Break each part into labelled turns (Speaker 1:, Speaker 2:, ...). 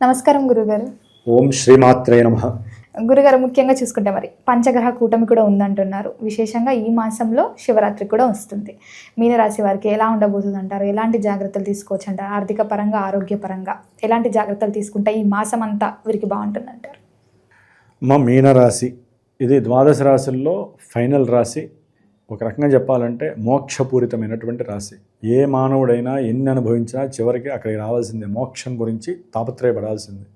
Speaker 1: నమస్కారం గురుగారు.
Speaker 2: ఓం శ్రీమాత్రే నమః.
Speaker 1: గురుగారు, ముఖ్యంగా చూసుకుంటే మరి పంచగ్రహ కూటమి కూడా ఉందంటున్నారు. విశేషంగా ఈ మాసంలో శివరాత్రి కూడా వస్తుంది. మీనరాశి వారికి ఎలా ఉండబోతుంది అంటారు? ఎలాంటి జాగ్రత్తలు తీసుకోవచ్చు అంటారు? ఆర్థిక పరంగా, ఆరోగ్యపరంగా ఎలాంటి జాగ్రత్తలు తీసుకుంటే ఈ మాసం అంతా వీరికి బాగుంటుంది అంటారు?
Speaker 2: మా మీనరాశి ఇది ద్వాదశ రాశుల్లో ఫైనల్ రాశి. ఒక రకంగా చెప్పాలంటే మోక్షపూరితమైనటువంటి రాశి. ఏ మానవుడైనా ఎన్ని అనుభవించినా చివరికి అక్కడికి రావాల్సిందే. మోక్షం గురించి తాపత్రయపడాల్సిందే.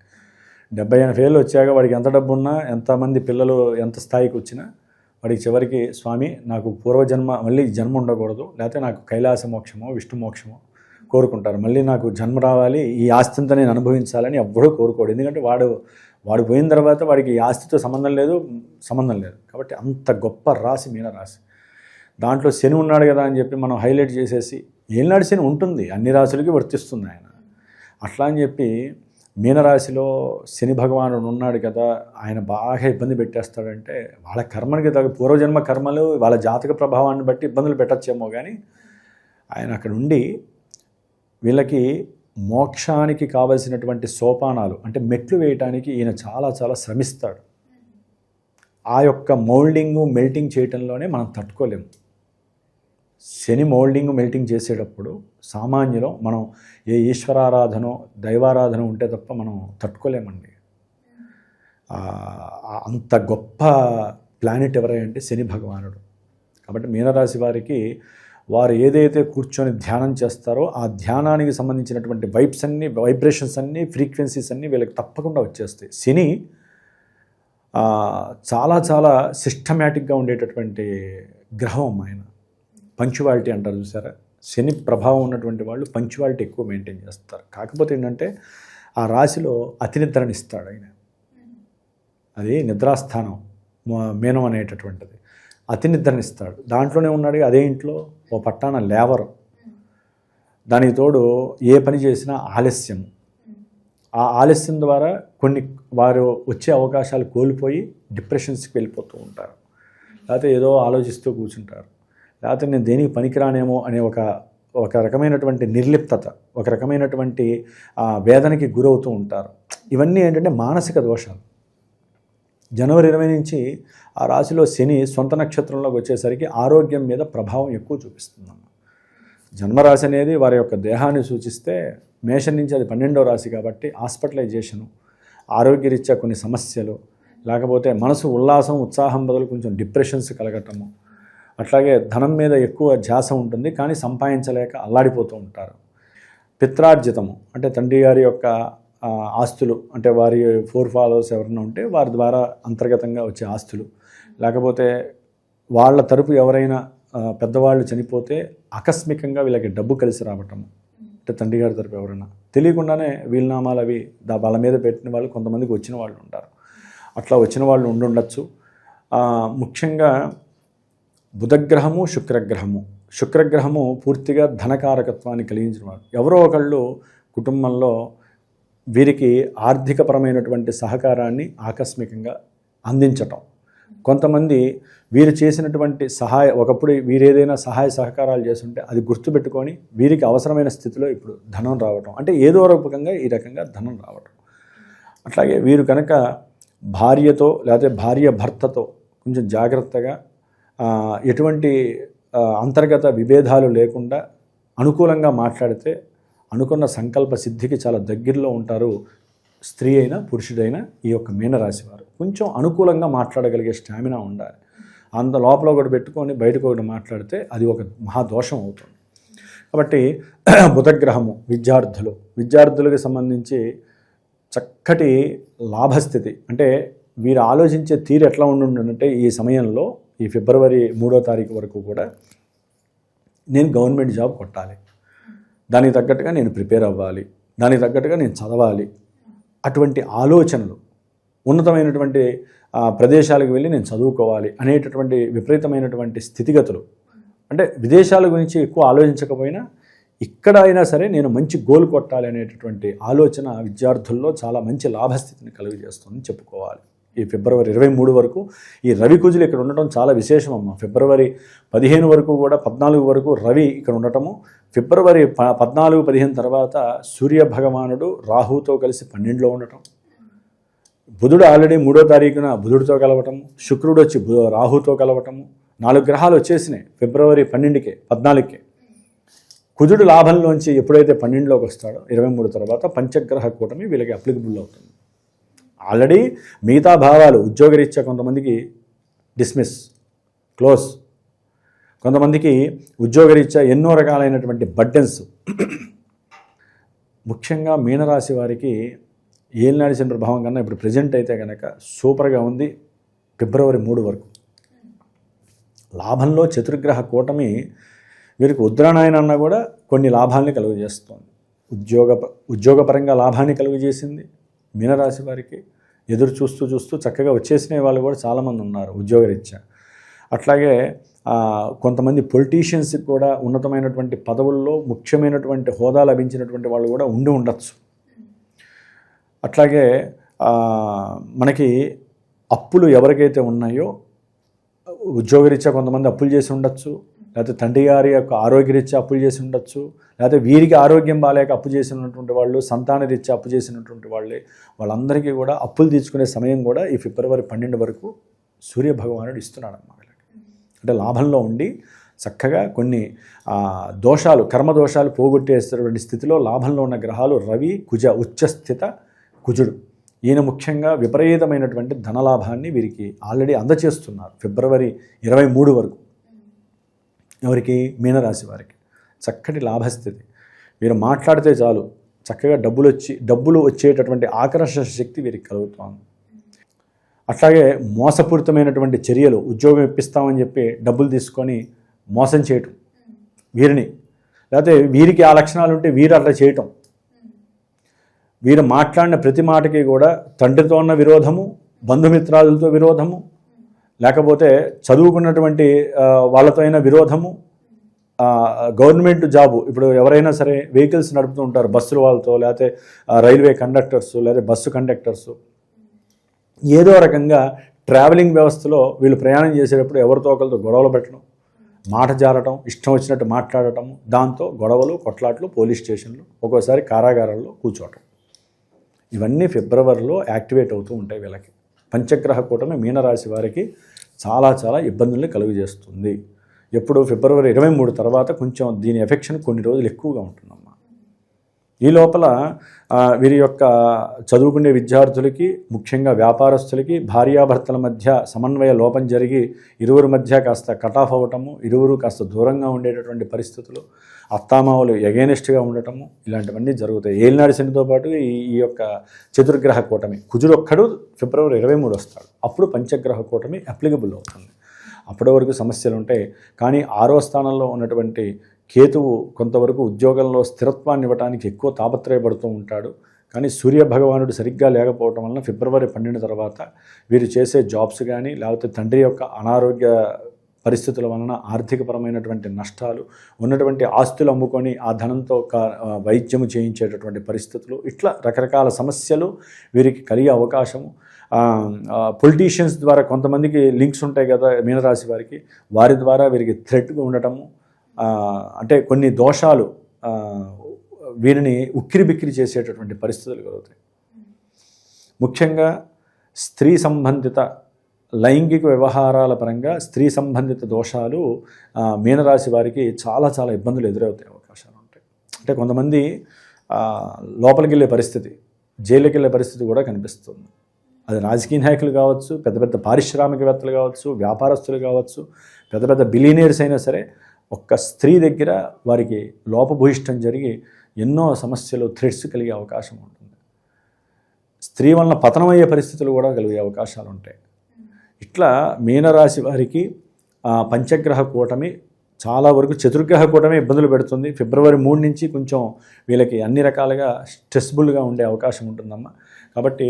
Speaker 2: 70-80 ఏళ్ళు వచ్చాక వాడికి ఎంత డబ్బు ఉన్నా, ఎంతమంది పిల్లలు ఎంత స్థాయికి వచ్చినా వాడికి చివరికి స్వామి నాకు పూర్వజన్మ మళ్ళీ జన్మ ఉండకూడదు, లేకపోతే నాకు కైలాస మోక్షమో విష్ణు మోక్షమో కోరుకుంటారు. మళ్ళీ నాకు జన్మ రావాలి, ఈ ఆస్తింతా నేను అనుభవించాలని ఎవ్వడూ కోరుకోడు. ఎందుకంటే వాడు పోయిన తర్వాత వాడికి ఈ ఆస్తితో సంబంధం లేదు. కాబట్టి అంత గొప్ప రాశి మీనరాశి. దాంట్లో శని ఉన్నాడు కదా అని చెప్పి మనం హైలైట్ చేసేసి, ఏళ్ళనాడు శని ఉంటుంది, అన్ని రాశులకి వర్తిస్తుంది ఆయన. అట్లా అని చెప్పి మీనరాశిలో శని భగవానుడు ఉన్నాడు కదా, ఆయన బాగా ఇబ్బంది పెట్టేస్తాడంటే వాళ్ళ కర్మనికి తగ్గ పూర్వజన్మ కర్మలు వాళ్ళ జాతక ప్రభావాన్ని బట్టి ఇబ్బందులు పెట్టచ్చేమో, కానీ ఆయన అక్కడ ఉండి వీళ్ళకి మోక్షానికి కావలసినటువంటి సోపానాలు అంటే మెట్లు వేయటానికి ఈయన చాలా చాలా శ్రమిస్తాడు. ఆ యొక్క మౌల్డింగ్ మెల్టింగ్ చేయటంలోనే మనం తట్టుకోలేము. శని మౌల్డింగ్ మెల్టింగ్ చేసేటప్పుడు సామాన్యులో మనం ఏ ఈశ్వరారాధనో దైవారాధన ఉంటే తప్ప మనం తట్టుకోలేమండి. అంత గొప్ప ప్లానెట్ ఎవరంటే శని భగవానుడు. కాబట్టి మీనరాశి వారికి వారు ఏదైతే కూర్చొని ధ్యానం చేస్తారో ఆ ధ్యానానికి సంబంధించినటువంటి వైబ్రేషన్స్ అన్నీ, ఫ్రీక్వెన్సీస్ అన్నీ వీళ్ళకి తప్పకుండా వచ్చేస్తాయి. శని చాలా చాలా సిస్టమేటిక్గా ఉండేటటువంటి గ్రహం ఆయన. పంక్చువాలిటీ అంటారు చూసారా, శని ప్రభావం ఉన్నటువంటి వాళ్ళు పంక్చువాలిటీ ఎక్కువ మెయింటైన్ చేస్తారు. కాకపోతే ఏంటంటే ఆ రాశిలో అతి నిద్రనిస్తాడు ఆయన. అది నిద్రాస్థానం మీనం అనేటటువంటిది. అతి నిద్రనిస్తాడు. దాంట్లోనే ఉన్నాడు. అదే ఇంట్లో ఓ పట్టాన లేవరు. దానికి తోడు ఏ పని చేసినా ఆలస్యం. ఆ ఆలస్యం ద్వారా కొన్ని వారు వచ్చే అవకాశాలు కోల్పోయి డిప్రెషన్స్కి వెళ్ళిపోతూ ఉంటారు. లేకపోతే ఏదో ఆలోచిస్తూ కూర్చుంటారు. లేకపోతే నేను దేనికి పనికిరానేమో అనే ఒక రకమైనటువంటి నిర్లిప్తత, ఒక రకమైనటువంటి వేదనకి గురవుతూ ఉంటారు. ఇవన్నీ ఏంటంటే మానసిక దోషాలు. జనవరి 20 నుంచి ఆ రాశిలో శని సొంత నక్షత్రంలోకి వచ్చేసరికి ఆరోగ్యం మీద ప్రభావం ఎక్కువ చూపిస్తుందన్న. జన్మరాశి అనేది వారి యొక్క దేహాన్ని సూచిస్తే, మేషం నుంచి అది 12వ రాశి కాబట్టి హాస్పిటలైజేషను, ఆరోగ్యరీత్యా కొన్ని సమస్యలు, లేకపోతే మనసు ఉల్లాసం ఉత్సాహం బదులు కొంచెం డిప్రెషన్స్ కలగటము, అట్లాగే ధనం మీద ఎక్కువ ధ్యాస ఉంటుంది కానీ సంపాదించలేక అల్లాడిపోతూ ఉంటారు. పిత్రార్జితము అంటే తండ్రి గారి యొక్క ఆస్తులు, అంటే వారి ఫాలోవర్స్ ఎవరైనా ఉంటే వారి ద్వారా అంతర్గతంగా వచ్చే ఆస్తులు, లేకపోతే వాళ్ళ తరపు ఎవరైనా పెద్దవాళ్ళు చనిపోతే ఆకస్మికంగా వీళ్ళకి డబ్బు కలిసి రావటము. అంటే తండ్రి గారి తరపు ఎవరైనా తెలియకుండానే వీలునామాలు అవి వాళ్ళ మీద పెట్టిన వాళ్ళు కొంతమందికి వచ్చిన వాళ్ళు ఉంటారు. అట్లా వచ్చిన వాళ్ళు ఉండుండొచ్చు. ముఖ్యంగా బుధగ్రహము, శుక్రగ్రహము పూర్తిగా ధనకారకత్వాన్ని కలిగించిన వాడు. ఎవరో ఒకళ్ళు కుటుంబంలో వీరికి ఆర్థికపరమైనటువంటి సహకారాన్ని ఆకస్మికంగా అందించటం. కొంతమంది వీరు చేసినటువంటి ఒకప్పుడు వీరేదైనా సహాయ సహకారాలు చేస్తుంటే అది గుర్తుపెట్టుకొని వీరికి అవసరమైన స్థితిలో ఇప్పుడు ధనం రావటం, అంటే ఏదో రూపకంగా ఈ రకంగా ధనం రావటం. అట్లాగే వీరు కనుక భార్యతో లేకపోతే భార్య భర్తతో కొంచెం జాగ్రత్తగా ఎటువంటి అంతర్గత విభేదాలు లేకుండా అనుకూలంగా మాట్లాడితే అనుకున్న సంకల్ప సిద్ధికి చాలా దగ్గరలో ఉంటారు. స్త్రీ అయినా పురుషుడైనా ఈ యొక్క మీనరాశి వారు కొంచెం అనుకూలంగా మాట్లాడగలిగే స్టామినా ఉండాలి. అంత లోపల ఒకటి పెట్టుకొని బయటకు ఒకటి మాట్లాడితే అది ఒక మహాదోషం అవుతుంది. కాబట్టి బుధగ్రహము విద్యార్థులకు సంబంధించి చక్కటి లాభస్థితి. అంటే వీరు ఆలోచించే తీరు ఎట్లా ఉండుంటే ఈ సమయంలో ఈ ఫిబ్రవరి 3వ తారీఖు వరకు కూడా నేను గవర్నమెంట్ జాబ్ కొట్టాలి, దానికి తగ్గట్టుగా నేను ప్రిపేర్ అవ్వాలి, దానికి తగ్గట్టుగా నేను చదవాలి, అటువంటి ఆలోచనలు, ఉన్నతమైనటువంటి ప్రదేశాలకు వెళ్ళి నేను చదువుకోవాలి అనేటటువంటి విపరీతమైనటువంటి స్థితిగతులు. అంటే విదేశాల గురించి ఎక్కువ ఆలోచించకపోయినా ఇక్కడ అయినా సరే నేను మంచి గోల్ కొట్టాలి అనేటటువంటి ఆలోచన విద్యార్థుల్లో చాలా మంచి లాభస్థితిని కలుగజేస్తుందని చెప్పుకోవాలి. ఈ ఫిబ్రవరి 23 వరకు ఈ రవి కుజులు ఇక్కడ ఉండటం చాలా విశేషం అమ్మ. ఫిబ్రవరి 15 వరకు కూడా 14 వరకు రవి ఇక్కడ ఉండటము, ఫిబ్రవరి 14-15 తర్వాత సూర్య భగవానుడు రాహుతో కలిసి 12లో ఉండటం, బుధుడు ఆల్రెడీ 3వ తారీఖున బుధుడితో కలవటము, శుక్రుడు వచ్చి రాహుతో కలవటము, 4 గ్రహాలు వచ్చేసినాయి ఫిబ్రవరి 12కే 14కే. కుజుడు లాభంలోంచి ఎప్పుడైతే 12లోకి వస్తాడో 23 తర్వాత పంచగ్రహ కూటమి వీళ్ళకి అప్లికబుల్ అవుతుంది. ఆల్రెడీ మిగతా భావాలు ఉద్యోగరీత్యా కొంతమందికి డిస్మిస్ క్లోజ్, కొంతమందికి ఉద్యోగరీత్యా ఎన్నో రకాలైనటువంటి బర్డెన్స్. ముఖ్యంగా మీనరాశి వారికి ఏలినాటి శని ప్రభావం కన్నా ఇప్పుడు ప్రజెంట్ అయితే కనుక సూపర్గా ఉంది. ఫిబ్రవరి 3 వరకు లాభంలో చతుర్గ్రహ కూటమి వీరికి ఉత్తరాయణ అన్నా కూడా కొన్ని లాభాలని కలుగజేస్తుంది. ఉద్యోగపరంగా లాభాన్ని కలుగజేసింది మీనరాశి వారికి. ఎదురు చూస్తూ చక్కగా వచ్చేసిన వాళ్ళు కూడా చాలామంది ఉన్నారు ఉద్యోగరీత్యా. అట్లాగే కొంతమంది పొలిటీషియన్స్కి కూడా ఉన్నతమైనటువంటి పదవుల్లో ముఖ్యమైనటువంటి హోదా లభించినటువంటి వాళ్ళు కూడా ఉండొచ్చు. అట్లాగే మనకి అప్పులు ఎవరికైతే ఉన్నాయో ఉద్యోగరీత్యా కొంతమంది అప్పులు చేసి ఉండొచ్చు, లేకపోతే తండ్రి గారి యొక్క ఆరోగ్యరీత్యా అప్పులు చేసి ఉండొచ్చు, లేకపోతే వీరికి ఆరోగ్యం బాగాలేక అప్పు చేసినటువంటి వాళ్ళు, సంతాన రీత్యా అప్పు చేసినటువంటి వాళ్ళందరికీ కూడా అప్పులు తీర్చుకునే సమయం కూడా ఈ ఫిబ్రవరి 12 వరకు సూర్య భగవానుడు ఇస్తున్నాడు అన్నమాట. అంటే లాభంలో ఉండి చక్కగా కొన్ని దోషాలు కర్మదోషాలు పోగొట్టేస్తున్నటువంటి స్థితిలో లాభంలో ఉన్న గ్రహాలు రవి, కుజ, ఉచ్చస్థిత కుజుడు. ఈయన ముఖ్యంగా విపరీతమైనటువంటి ధనలాభాన్ని వీరికి ఆల్రెడీ అందచేస్తున్నారు ఫిబ్రవరి 23 వరకు. ఎవరికి? మీనరాశి వారికి చక్కటి లాభస్థితి. వీరు మాట్లాడితే చాలు చక్కగా డబ్బులు వచ్చేటటువంటి ఆకర్షణ శక్తి వీరికి కలుగుతుంది. అట్లాగే మోసపూరితమైనటువంటి చర్యలు, ఉద్యోగం ఇప్పిస్తామని చెప్పి డబ్బులు తీసుకొని మోసం చేయటం వీరిని, లేకపోతే వీరికి ఆ లక్షణాలు ఉంటే వీరు అట్లా చేయటం, వీరు మాట్లాడిన ప్రతి మాటకి కూడా తండ్రితో ఉన్న విరోధము, బంధుమిత్రాదులతో విరోధము, లేకపోతే చదువుకున్నటువంటి వాళ్ళతో అయిన విరోధము, గవర్నమెంట్ జాబు ఇప్పుడు ఎవరైనా సరే వెహికల్స్ నడుపుతూ ఉంటారు బస్సుల వాళ్ళతో, లేకపోతే రైల్వే కండక్టర్సు, లేదా బస్సు కండక్టర్సు, ఏదో రకంగా ట్రావెలింగ్ వ్యవస్థలో వీళ్ళు ప్రయాణం చేసేటప్పుడు ఎవరితో ఒకరితో గొడవలు పెట్టడం, మాట జారటం, ఇష్టం వచ్చినట్టు మాట్లాడటం, దాంతో గొడవలు, కొట్లాట్లు, పోలీస్ స్టేషన్లు, ఒక్కోసారి కారాగారాల్లో కూర్చోవటం, ఇవన్నీ ఫిబ్రవరిలో యాక్టివేట్ అవుతూ ఉంటాయి వీళ్ళకి. పంచగ్రహ కూటమి మీనరాశి వారికి చాలా ఇబ్బందుల్ని కలుగజేస్తుంది. ఎప్పుడు ఫిబ్రవరి 23 తర్వాత కొంచెం దీని ఎఫెక్షన్ కొన్ని రోజులు ఎక్కువగా ఉంటుందమ్మా. ఈ లోపల వీరి యొక్క చదువుకునే విద్యార్థులకి, ముఖ్యంగా వ్యాపారస్తులకి భార్యాభర్తల మధ్య సమన్వయ లోపం జరిగి ఇరువురి మధ్య కాస్త కటాఫ్ అవ్వటము, ఇరువురు కాస్త దూరంగా ఉండేటటువంటి పరిస్థితులు, అత్తామామలు ఎగైనెస్ట్గా ఉండటము, ఇలాంటివన్నీ జరుగుతాయి. ఏలినాడు శనితో పాటు ఈ యొక్క చతుర్గ్రహ కూటమి కుజుడు ఒక్కడు ఫిబ్రవరి 23 వస్తాడు. అప్పుడు పంచగ్రహ కూటమి అప్లికబుల్ అవుతుంది. అప్పటి వరకు సమస్యలు ఉంటాయి. కానీ 6వ స్థానంలో ఉన్నటువంటి కేతువు కొంతవరకు ఉద్యోగంలో స్థిరత్వాన్ని ఇవ్వడానికి ఎక్కువ తాపత్రయపడుతూ ఉంటాడు. కానీ సూర్య భగవానుడు సరిగ్గా లేకపోవటం వలన ఫిబ్రవరి 12 తర్వాత వీరు చేసే జాబ్స్ కానీ, లేకపోతే తండ్రి యొక్క అనారోగ్య పరిస్థితుల వలన ఆర్థికపరమైనటువంటి నష్టాలు, ఉన్నటువంటి ఆస్తులు అమ్ముకొని ఆ ధనంతో వైద్యము చేయించేటటువంటి పరిస్థితులు, ఇట్లా రకరకాల సమస్యలు వీరికి కలిగే అవకాశము. పొలిటీషియన్స్ ద్వారా కొంతమందికి లింక్స్ ఉంటాయి కదా మీనరాశి వారికి, వారి ద్వారా వీరికి థ్రెట్గా ఉండటము, అంటే కొన్ని దోషాలు వీరిని ఉక్కిరిబిక్కిరి చేసేటటువంటి పరిస్థితులు కలుగుతాయి. ముఖ్యంగా స్త్రీ సంబంధిత లైంగిక వ్యవహారాల పరంగా స్త్రీ సంబంధిత దోషాలు మీనరాశి వారికి చాలా ఇబ్బందులు ఎదురవుతాయి అవకాశాలు ఉంటాయి. అంటే కొంతమంది లోపలికి వెళ్ళే పరిస్థితి, జైలుకి వెళ్ళే పరిస్థితి కూడా కనిపిస్తుంది. అది రాజకీయ నాయకులు కావచ్చు, పెద్ద పారిశ్రామికవేత్తలు కావచ్చు, వ్యాపారస్తులు కావచ్చు, పెద్ద బిలియనీర్స్ అయినా సరే ఒక్క స్త్రీ దగ్గర వారికి లోపభూయిష్టం జరిగి ఎన్నో సమస్యలు, థ్రెట్స్ కలిగే అవకాశం ఉంటుంది. స్త్రీ వలన పతనమయ్యే పరిస్థితులు కూడా కలిగే అవకాశాలు ఉంటాయి. ఇట్లా మీనరాశి వారికి పంచగ్రహ కూటమి చాలా వరకు, చతుర్గ్రహ కూటమి ఇబ్బందులు పెడుతుంది. ఫిబ్రవరి 3 నుంచి కొంచెం వీళ్ళకి అన్ని రకాలుగా స్ట్రెస్ఫుల్గా ఉండే అవకాశం ఉంటుందమ్మా. కాబట్టి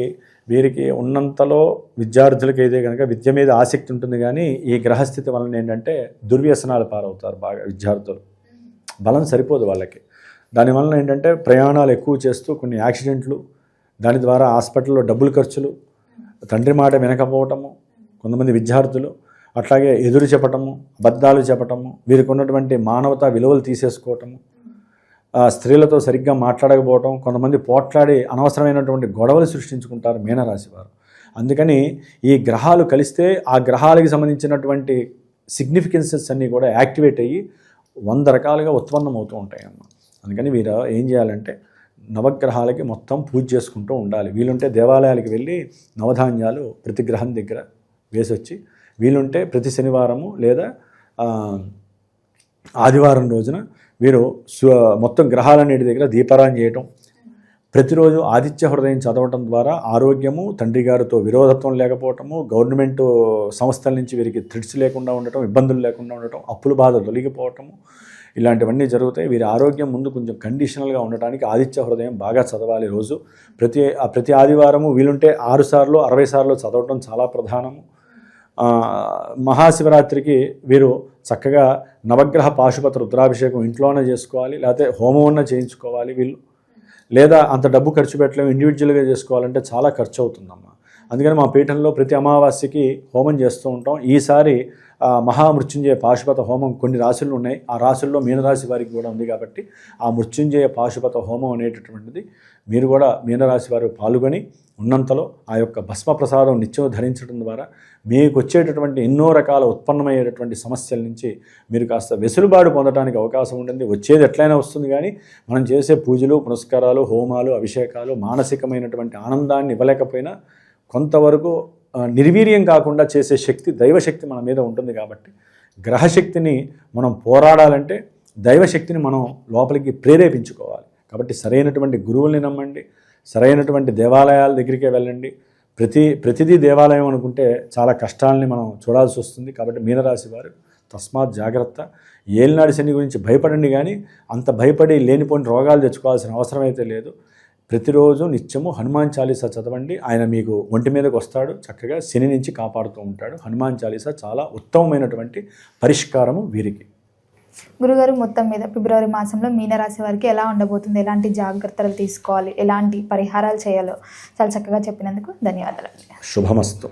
Speaker 2: వీరికి ఉన్నంతలో విద్యార్థులకి అయితే కనుక విద్య మీద ఆసక్తి ఉంటుంది. కానీ ఈ గ్రహస్థితి వలన ఏంటంటే దుర్వ్యసనాలు పారవుతారు బాగా విద్యార్థులు. బలం సరిపోదు వాళ్ళకి. దానివలన ఏంటంటే ప్రయాణాలు ఎక్కువ చేస్తూ కొన్ని యాక్సిడెంట్లు, దాని ద్వారా హాస్పిటల్లో డబ్బులు ఖర్చులు, తండ్రి మాట వినకపోవటము, కొంతమంది విద్యార్థులు అట్లాగే ఎదురు చెప్పటము, అబద్ధాలు చెప్పటము, వీరికి ఉన్నటువంటి మానవతా విలువలు తీసేసుకోవటము, స్త్రీలతో సరిగ్గా మాట్లాడకపోవటం, కొంతమంది పోట్లాడి అనవసరమైనటువంటి గొడవలు సృష్టించుకుంటారు మీనరాశి వారు. అందుకని ఈ గ్రహాలు కలిస్తే ఆ గ్రహాలకి సంబంధించినటువంటి సిగ్నిఫికెన్సెస్ అన్నీ కూడా యాక్టివేట్ అయ్యి 100 రకాలుగా ఉత్పన్నం అవుతూ ఉంటాయి అన్నమాట. అందుకని వీరు ఏం చేయాలంటే నవగ్రహాలకి మొత్తం పూజ చేసుకుంటూ ఉండాలి. వీలుంటే దేవాలయాలకు వెళ్ళి నవధాన్యాలు ప్రతి గ్రహం దగ్గర వేసి వచ్చి, వీలుంటే ప్రతి శనివారము లేదా ఆదివారం రోజున వీరు మొత్తం గ్రహాలన్నిటి దగ్గర దీపారాధన చేయటం, ప్రతిరోజు ఆదిత్య హృదయం చదవటం ద్వారా ఆరోగ్యము, తండ్రి గారితో విరోధత్వం లేకపోవటము, గవర్నమెంట్ సంస్థల నుంచి వీరికి థ్రెట్స్ లేకుండా ఉండటం, ఇబ్బందులు లేకుండా ఉండటం, అప్పుల బాధ తొలగిపోవటము, ఇలాంటివన్నీ జరుగుతాయి. వీరి ఆరోగ్యం ముందు కొంచెం కండిషనల్గా ఉండటానికి ఆదిత్య హృదయం బాగా చదవాలి రోజు. ప్రతి ఆదివారము వీలుంటే 6 సార్లు 60 సార్లు చదవటం చాలా ప్రధానము. మహాశివరాత్రికి వీరు చక్కగా నవగ్రహ పాశుపత రుద్రాభిషేకం ఇంట్లోనే చేసుకోవాలి, లేకపోతే హోమం చేయించుకోవాలి వీళ్ళు. లేదా అంత డబ్బు ఖర్చు పెట్టలేము, ఇండివిజువల్గా చేసుకోవాలంటే చాలా ఖర్చు అవుతుందమ్మా. అందుకని మా పీఠంలో ప్రతి అమావాస్యకి హోమం చేస్తూ ఉంటాం. ఈసారి మహామృత్యుంజయ పాశుపత హోమం కొన్ని రాశులు ఉన్నాయి, ఆ రాశుల్లో మీనరాశి వారికి కూడా ఉంది కాబట్టి ఆ మృత్యుంజయ పాశుపత హోమం అనేటటువంటిది మీరు కూడా మీనరాశి వారు పాల్గొని ఉన్నంతలో ఆ యొక్క భస్మ ప్రసాదం నిత్యం ధరించడం ద్వారా మీకు వచ్చేటటువంటి ఎన్నో రకాల ఉత్పన్నమయ్యేటటువంటి సమస్యల నుంచి మీరు కాస్త వెసులుబాటు పొందడానికి అవకాశం ఉంటుంది. వచ్చేది ఎట్లయినా వస్తుంది, కానీ మనం చేసే పూజలు, పునస్కారాలు, హోమాలు, అభిషేకాలు మానసికమైనటువంటి ఆనందాన్ని ఇవ్వలేకపోయినా కొంతవరకు నిర్వీర్యం కాకుండా చేసే శక్తి, దైవశక్తి మన మీద ఉంటుంది. కాబట్టి గ్రహశక్తిని మనం పోరాడాలంటే దైవశక్తిని మనం లోపలికి ప్రేరేపించుకోవాలి. కాబట్టి సరైనటువంటి గురువుల్ని నమ్మండి, సరైనటువంటి దేవాలయాల దగ్గరికే వెళ్ళండి. ప్రతిదీ దేవాలయం అనుకుంటే చాలా కష్టాలని మనం చూడాల్సి వస్తుంది. కాబట్టి మీనరాశి వారు తస్మాత్ జాగ్రత్త. ఏలినాడు శని గురించి భయపడండి, కానీ అంత భయపడి లేనిపోయిన రోగాలు తెచ్చుకోవాల్సిన అవసరం అయితే లేదు. ప్రతిరోజు నిత్యము హనుమాన్ చాలీసా చదవండి. ఆయన మీకు ఒంటి మీదకి వస్తాడు, చక్కగా శని నుంచి కాపాడుతూ ఉంటాడు. హనుమాన్ చాలీసా చాలా ఉత్తమమైనటువంటి పరిష్కారము వీరికి.
Speaker 1: గురుగారు, మొత్తం మీద ఫిబ్రవరి మాసంలో మీనరాశి వారికి ఎలా ఉండబోతుంది, ఎలాంటి జాగ్రత్తలు తీసుకోవాలి, ఎలాంటి పరిహారాలు చేయాలో చాలా చక్కగా చెప్పినందుకు ధన్యవాదాలు.
Speaker 2: శుభమస్తు.